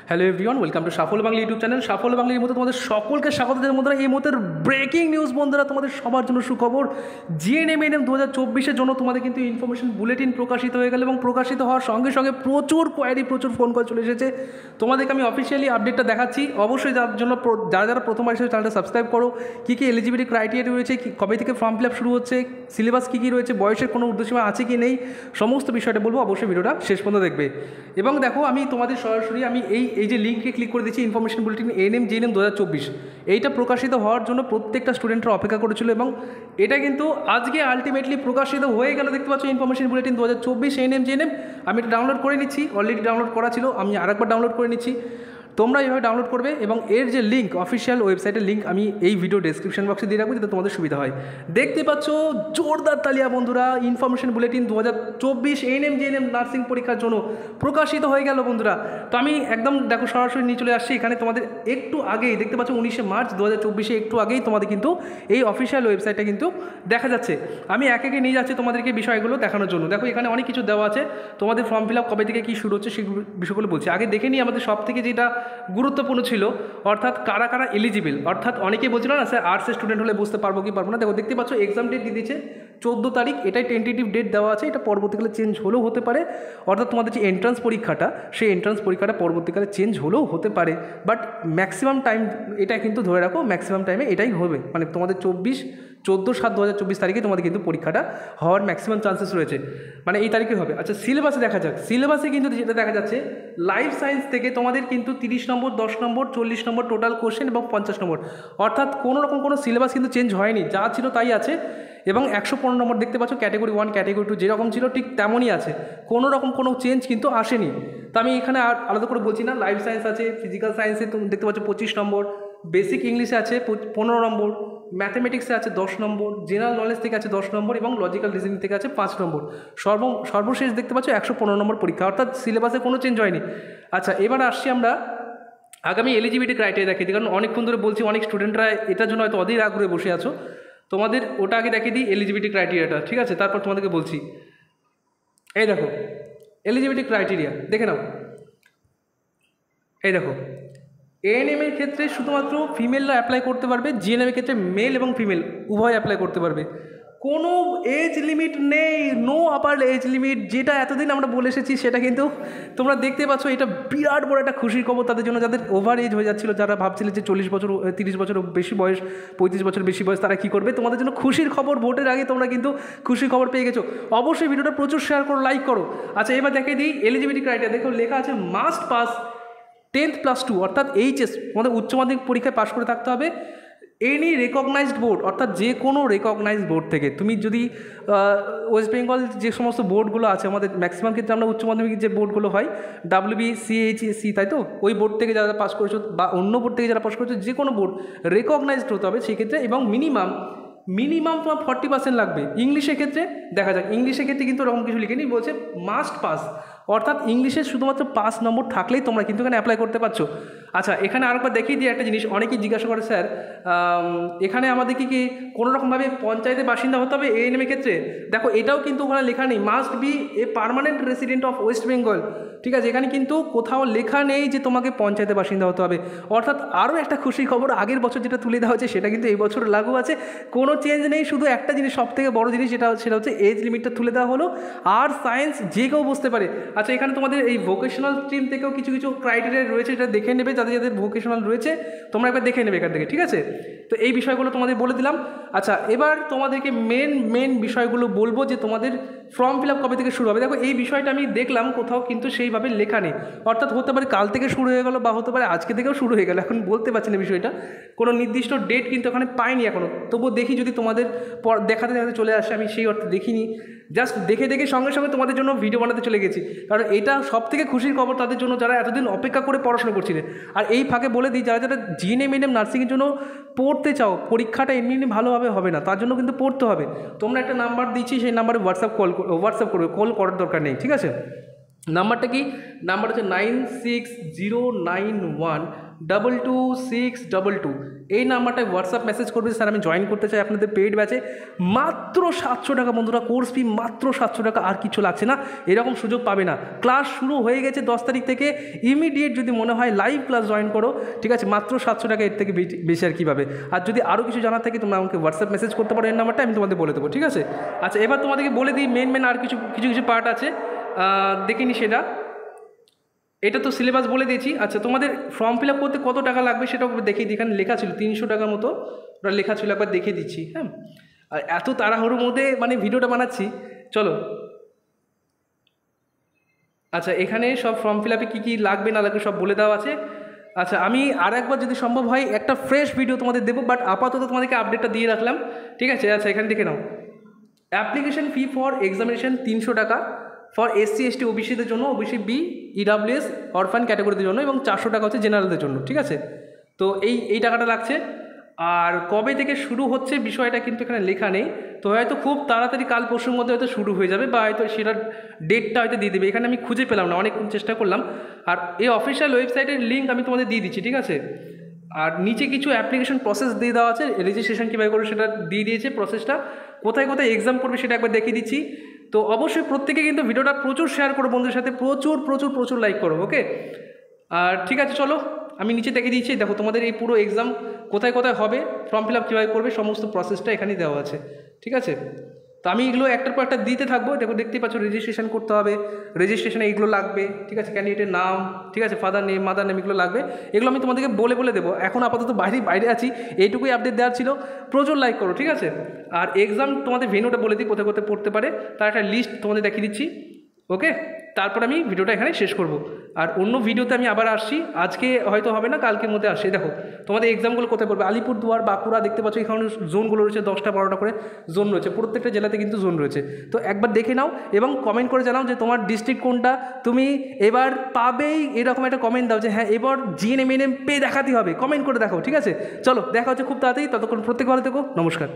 Hello everyone, welcome to Shuffle Bangla YouTube channel. Shuffle বাংলার মধ্যে তোমাদের সকলকে স্বাগত জানাই বন্ধুরা। এই মুহূর্তের ব্রেকিং নিউজ বন্ধুরা, তোমাদের সবার জন্য সুখবর। জিএনএমএনএম 2024-এর জন্য তোমাদের কিন্তু ইনফরমেশন বুলেটিন প্রকাশিত হয়ে গেল এবং প্রকাশিত হওয়ার সঙ্গে সঙ্গে প্রচুর কোয়ারি, প্রচুর ফোন কল চলে এসেছে। তোমাদেরকে আমি অফিসিয়ালি আপডেটটা দেখাচ্ছি। অবশ্যই যার জন্য যারা প্রথমবার এসেছে চ্যানেলটা সাবস্ক্রাইব করো। কী কী এলিজিবিলিটি ক্রাইটেরিয়া রয়েছে, কবে থেকে ফর্ম ফিল আপ শুরু হচ্ছে, সিলেবাস কী কী রয়েছে, বয়সের কোনো ঊর্ধ্বসীমা আছে কি নেই, সমস্ত বিষয়টা বলবো। অবশ্যই ভিডিওটা শেষ পর্যন্ত দেখবে। এবং দেখো, আমি তোমাদের সরাসরি আমি এই যে লিঙ্কে ক্লিক করে দিচ্ছি, ইনফরমেশন বুলেটিন এএনএম জিএনএম 2024, এইটা প্রকাশিত হওয়ার জন্য প্রত্যেকটা স্টুডেন্টরা অপেক্ষা করেছিল এবং এটা কিন্তু আজকে আলটিমেটলি প্রকাশিত হয়ে গেল। দেখতে পাচ্ছ ইনফরমেশন বুলেটিন 2024 এএনএম জিএনএম। আমি এটা ডাউনলোড করে নিচ্ছি, অলরেডি ডাউনলোড করা ছিল, আমি আরেকবার ডাউনলোড করে নিচ্ছি। তোমরা এইভাবে ডাউনলোড করবে এবং এর যে লিঙ্ক, অফিসিয়াল ওয়েবসাইটের লিঙ্ক আমি এই ভিডিও ডেসক্রিপশন বক্সে দিয়ে রাখবো, যাতে তোমাদের সুবিধা হয়। দেখতে পাচ্ছ জোরদার তালিয়া বন্ধুরা, information bulletin 2024 ANM GNM nursing পরীক্ষার জন্য প্রকাশিত হয়ে গেল বন্ধুরা। তো আমি একদম দেখো সরাসরি নিয়ে চলে আসছি। এখানে তোমাদের একটু আগেই দেখতে পাচ্ছ 19শে মার্চ 2024 একটু আগেই তোমাদের কিন্তু এই অফিসিয়াল ওয়েবসাইটটা কিন্তু দেখা যাচ্ছে। আমি একে একে নিয়ে যাচ্ছি তোমাদেরকে বিষয়গুলো দেখানোর জন্য। দেখো এখানে অনেক কিছু দেওয়া আছে, তোমাদের ফর্ম ফিল আপ কবে থেকে কী শুরু হচ্ছে সেই বিষয়গুলো বলছি। আগে দেখে নিই আমাদের সব থেকে যেটা গুরুত্বপূর্ণ ছিল, অর্থাৎ কারা কারা এলিজিবল। অর্থাৎ অনেকেই বলছিল না স্যার আর্টসের স্টুডেন্ট হলে বুঝতে পারবো কি পারবো না। দেখো দেখতে পাচ্ছ এক্সাম ডেট দিয়ে দিচ্ছে 14 তারিখ, এটাই টেন্টেটিভ ডেট দেওয়া আছে। এটা পরবর্তীকালে চেঞ্জ হলেও হতে পারে। অর্থাৎ তোমাদের যে এন্ট্রান্স পরীক্ষাটা, সেই এন্ট্রান্স পরীক্ষাটা পরবর্তীকালে চেঞ্জ হলেও হতে পারে, বাট ম্যাক্সিমাম টাইম এটা কিন্তু ধরে রাখো, ম্যাক্সিমাম টাইমে এটাই হবে। মানে তোমাদের 14/7/2024 তারিখে তোমাদের কিন্তু পরীক্ষাটা হওয়ার ম্যাক্সিমাম চান্সেস রয়েছে, মানে এই তারিখে হবে। আচ্ছা সিলেবাসে দেখা যাক। সিলেবাসে কিন্তু যেটা দেখা যাচ্ছে, লাইফ সায়েন্স থেকে তোমাদের কিন্তু 30 নম্বর, 10 নম্বর, 40 নম্বর টোটাল কোশ্চেন এবং 50 নম্বর। অর্থাৎ কোনো রকম কোনো সিলেবাস কিন্তু চেঞ্জ হয়নি, যা ছিল তাই আছে। এবং 115 নম্বর দেখতে পাচ্ছ, ক্যাটেগরি 1 ক্যাটেগরি 2 যেরকম ছিল ঠিক তেমনই আছে, কোনো রকম কোনো চেঞ্জ কিন্তু আসেনি। তো আমি এখানে আর আলাদা করে বলছি না। লাইফ সায়েন্স আছে, ফিজিক্যাল সায়েন্সে তুমি দেখতে পাচ্ছ 25 নম্বর, বেসিক ইংলিশে আছে 15 নম্বর, ম্যাথামেটিক্সে আছে 10 নম্বর, জেনারেল নলেজ থেকে আছে 10 নম্বর এবং লজিক্যাল রিজনিং থেকে আছে 5 নম্বর। সর্বশেষ দেখতে পাচ্ছ 115 নম্বর পরীক্ষা, অর্থাৎ সিলেবাসে কোনো চেঞ্জ হয়নি। আচ্ছা এবার আসছি আমরা আগামী এলিজিবিলিটি ক্রাইটেরিয়া দেখিয়ে দিই, কারণ অনেকক্ষণ ধরে বলছি, অনেক স্টুডেন্টরা এটার জন্য হয়তো অধীর আগ্রহে বসে আছো। তোমাদের ওটা আগে দেখিয়ে দিই এলিজিবিলিটি ক্রাইটেরিয়াটা, ঠিক আছে? তারপর তোমাদেরকে বলছি। এই দেখো এলিজিবিলিটি ক্রাইটেরিয়া দেখে নাও। এই দেখো, এএনএম এর ক্ষেত্রে শুধুমাত্র ফিমেলরা অ্যাপ্লাই করতে পারবে, জিএনএম এর ক্ষেত্রে মেল এবং ফিমেল উভয় অ্যাপ্লাই করতে পারবে। কোনো এজ লিমিট নেই, নো আপার এজ লিমিট, যেটা এতদিন আমরা বলে এসেছি সেটা কিন্তু তোমরা দেখতে পাচ্ছ। এটা বিরাট বড় একটা খুশির খবর তাদের জন্য, যাদের ওভার এজ হয়ে যাচ্ছিলো, যারা ভাবছিল যে 40 বছর 30 বছর বেশি বয়স, 35 বছর বেশি বয়স, তারা কী করবে। তোমাদের জন্য খুশির খবর, ভোটের আগে তোমরা কিন্তু খুশির খবর পেয়ে গেছো। অবশ্যই ভিডিওটা প্রচুর শেয়ার করো, লাইক করো। আচ্ছা এবার দেখিয়ে দিই এলিজিবিলিটি ক্রাইটেরিয়া। দেখো লেখা আছে মাস্ট পাস 10+2, অর্থাৎ এইচএস তোমাদের উচ্চ মাধ্যমিক পরীক্ষায় পাশ করে থাকতে হবে। এনি রেকগনাইজড বোর্ড, অর্থাৎ যে কোনো রেকগনাইজড বোর্ড থেকে। তুমি যদি ওয়েস্ট বেঙ্গল যে সমস্ত বোর্ডগুলো আছে, আমাদের ম্যাক্সিমাম ক্ষেত্রে আমরা উচ্চ মাধ্যমিক যে বোর্ডগুলো হয় WBCHC, তাই তো, ওই বোর্ড থেকে যারা পাস করেছো বা অন্য বোর্ড থেকে যারা পাস করেছো, যে কোনো বোর্ড রেকগনাইজড হতে হবে সেক্ষেত্রে। এবং মিনিমাম তোমার 40% লাগবে। ইংলিশের ক্ষেত্রে দেখা যাক, ইংলিশের ক্ষেত্রে কিন্তু ওরকম কিছু লিখেনি, বলছে মাস্ট পাস, অর্থাৎ ইংলিশে শুধুমাত্র 5 নম্বর থাকলেই তোমরা কিন্তু এখানে অ্যাপ্লাই করতে পারছো। আচ্ছা এখানে আরেকবার দেখিয়ে দিই একটা জিনিস, অনেকেই জিজ্ঞাসা করে স্যার এখানে আমাদের কি কোনোরকমভাবে পঞ্চায়েতের বাসিন্দা হতে হবে এএনএম এর ক্ষেত্রে? দেখো এটাও কিন্তু ওখানে লেখা নেই, must B a permanent resident of West Bengal, ঠিক আছে? এখানে কিন্তু কোথাও লেখা নেই যে তোমাকে পঞ্চায়েতের বাসিন্দা হতে হবে। অর্থাৎ আরও একটা খুশির খবর, আগের বছর যেটা তুলে দেওয়া হয়েছে সেটা কিন্তু এই বছর লাগু আছে, কোনো চেঞ্জ নেই। শুধু একটা জিনিস, সব থেকে বড় জিনিস সেটা হচ্ছে এজ লিমিটটা তুলে দেওয়া হলো। আর সায়েন্স যে কেউ বুঝতে পারে। আচ্ছা এখানে তোমাদের এই ভোকেশনাল স্ট্রিম থেকেও কিছু কিছু ক্রাইটেরিয়া রয়েছে, এটা দেখে নেবে, যাদের যাদের ভোকেশনাল রয়েছে তোমরা একবার দেখে নেবে এখান থেকে, ঠিক আছে? তো এই বিষয়গুলো তোমাদের বলে দিলাম। আচ্ছা এবার তোমাদেরকে মেন বিষয়গুলো বলবো, যে তোমাদের ফর্ম ফিল আপ কবে থেকে শুরু হবে। দেখো এই বিষয়টা আমি দেখলাম কোথাও কিন্তু সেইভাবে লেখা নেই, অর্থাৎ হতে পারে কাল থেকে শুরু হয়ে গেল বা হতে পারে আজকে থেকেও শুরু হয়ে গেল, এখন বলতে পারছি না বিষয়টা। কোনো নির্দিষ্ট ডেট কিন্তু এখানে পাইনি এখনও। তবুও দেখি যদি তোমাদের দেখাতে চলে আসে, আমি সেই অর্থে দেখিনি, জাস্ট দেখে সঙ্গে সঙ্গে তোমাদের জন্য ভিডিও বানাতে চলে গেছি, কারণ এটা সব থেকে খুশির খবর তাদের জন্য যারা এতদিন অপেক্ষা করে পড়াশোনা করছিলেন। আর এই ফাঁকে বলে দিই, যারা যারা জিএনএম নার্সিংয়ের জন্য পড়তে চাও, পরীক্ষাটা এমনি ভালোভাবে হবে না, তার জন্য কিন্তু পড়তে হবে। তোমরা একটা নাম্বার দিচ্ছি, সেই নাম্বারে হোয়াটসঅ্যাপ করবে, কল করার দরকার নেই, ঠিক আছে? নাম্বারটা কি? নাম্বার হচ্ছে 960915 226222 এই নাম্বারটায় হোয়াটসঅ্যাপ মেসেজ করবে, স্যার আমি জয়েন করতে চাই আপনাদের পেইড ব্যাচে। মাত্র 700 টাকা বন্ধুরা, কোর্স ফি মাত্র 700 টাকা, আর কিছু লাগছে না। এরকম সুযোগ পাবে না। ক্লাস শুরু হয়ে গেছে 10 তারিখ থেকে, ইমিডিয়েট যদি মনে হয় লাইভ ক্লাস জয়েন করো, ঠিক আছে, মাত্র 700 টাকা, এর থেকে বেশি আর কী পাবে। আর যদি আরও কিছু জানার থাকে তোমরা আমাকে হোয়াটসঅ্যাপ মেসেজ করতে পারো, এই নাম্বারটা আমি তোমাদের বলে দেবো, ঠিক আছে। আচ্ছা, এবার তোমাদেরকে বলে দিই মেন আর কিছু পার্ট আছে, দেখিনি সেটা। এটা তো সিলেবাস বলে দিয়েছি। আচ্ছা, তোমাদের ফর্ম ফিল আপ করতে কত টাকা লাগবে সেটাও দেখিয়ে দিই। এখানে লেখা ছিল 300 টাকার মতো, ওটা লেখা ছিল, একবার দেখিয়ে দিচ্ছি। হ্যাঁ, আর এত তাড়াহুড়োর মধ্যে মানে ভিডিওটা বানাচ্ছি, চলো। আচ্ছা, এখানে সব ফর্ম ফিল আপে কী কী লাগবে না লাগবে সব বলে দেওয়া আছে। আচ্ছা, আমি আর একবার যদি সম্ভব হয় একটা ফ্রেশ ভিডিও তোমাদের দেবো, বাট আপাতত তোমাদেরকে আপডেটটা দিয়ে রাখলাম, ঠিক আছে। আচ্ছা, এখানে দেখে নাও, অ্যাপ্লিকেশন ফি ফর এক্সামিনেশন 300 টাকা ফর SC ST ওবিসিদের জন্য, ওবিসি বি, EWS অরফান ক্যাটাগরিদের জন্য, এবং 400 টাকা হচ্ছে জেনারেলদের জন্য, ঠিক আছে। তো এই টাকাটা লাগছে। আর কবে থেকে শুরু হচ্ছে বিষয়টা কিন্তু এখানে লেখা নেই, তো হয়তো খুব তাড়াতাড়ি কাল পরশুর মধ্যে হয়তো শুরু হয়ে যাবে, বা হয়তো সেটার ডেটটা হয়তো দিয়ে দেবে। এখানে আমি খুঁজে পেলাম না, অনেকক্ষণ চেষ্টা করলাম। আর এই অফিসিয়াল ওয়েবসাইটের লিঙ্ক আমি তোমাদের দিয়ে দিচ্ছি, ঠিক আছে। আর নিচে কিছু অ্যাপ্লিকেশন প্রসেস দিয়ে দেওয়া আছে, রেজিস্ট্রেশন কীভাবে করবে সেটা দিয়ে দিয়েছে প্রসেসটা, কোথায় কোথায় এক্সাম করবে সেটা একবার দেখিয়ে দিচ্ছি। তো অবশ্যই প্রত্যেকে কিন্তু ভিডিওটা প্রচুর শেয়ার করো বন্ধুদের সাথে, প্রচুর লাইক করো, ওকে। আর ঠিক আছে, চলো আমি নিচে দেখে দিয়েছি, দেখো তোমাদের এই পুরো এক্সাম কোথায় কোথায় হবে, ফর্ম ফিল আপ কীভাবে করবে, সমস্ত প্রসেসটা এখানেই দেওয়া আছে, ঠিক আছে। তো আমি এগুলো একটার পর একটা দিতে থাকবো। দেখো, দেখতেই পাচ্ছ রেজিস্ট্রেশন করতে হবে, রেজিস্ট্রেশনে এইগুলো লাগবে, ঠিক আছে, ক্যান্ডিডেটের নাম, ঠিক আছে, ফাদার নেম, মাদার নেম, এগুলো লাগবে। এগুলো আমি তোমাদেরকে বলে দেবো। এখন আপাতত বাইরে আছি, এইটুকুই আপডেট দেওয়ার ছিল। প্রচুর লাইক করো, ঠিক আছে। আর এক্সাম তোমাদের ভেন্যুটা বলে দিই, কোথায় কোথায় পড়তে পারে, তার একটা লিস্ট তোমাদের দেখিয়ে দিচ্ছি, ওকে। তারপর আমি ভিডিওটা এখানে শেষ করব। আর অন্য ভিডিওতে আমি আবার আসছি, আজকে হয়তো হবে না, কালকের মধ্যে আসছি। দেখো তোমাদের এক্সামগুলো কোথায় পড়বে, আলিপুরদুয়ার, বাঁকুড়া, দেখতে পাচ্ছ এখানে জোনগুলো রয়েছে, 10টা 12টা করে জোন রয়েছে, প্রত্যেকটা জেলাতে কিন্তু জোন রয়েছে। তো একবার দেখে নাও এবং কমেন্ট করে জানাও যে তোমার ডিস্ট্রিক্ট কোনটা, তুমি এবার পাবেই, এরকম একটা কমেন্ট দাও যে হ্যাঁ এবার GNM পেয়ে দেখাতে হবে, কমেন্ট করে দেখাও, ঠিক আছে। চলো, দেখা হচ্ছে খুব তাড়াতাড়ি, ততক্ষণ প্রত্যেক ভালো থেকো, নমস্কার।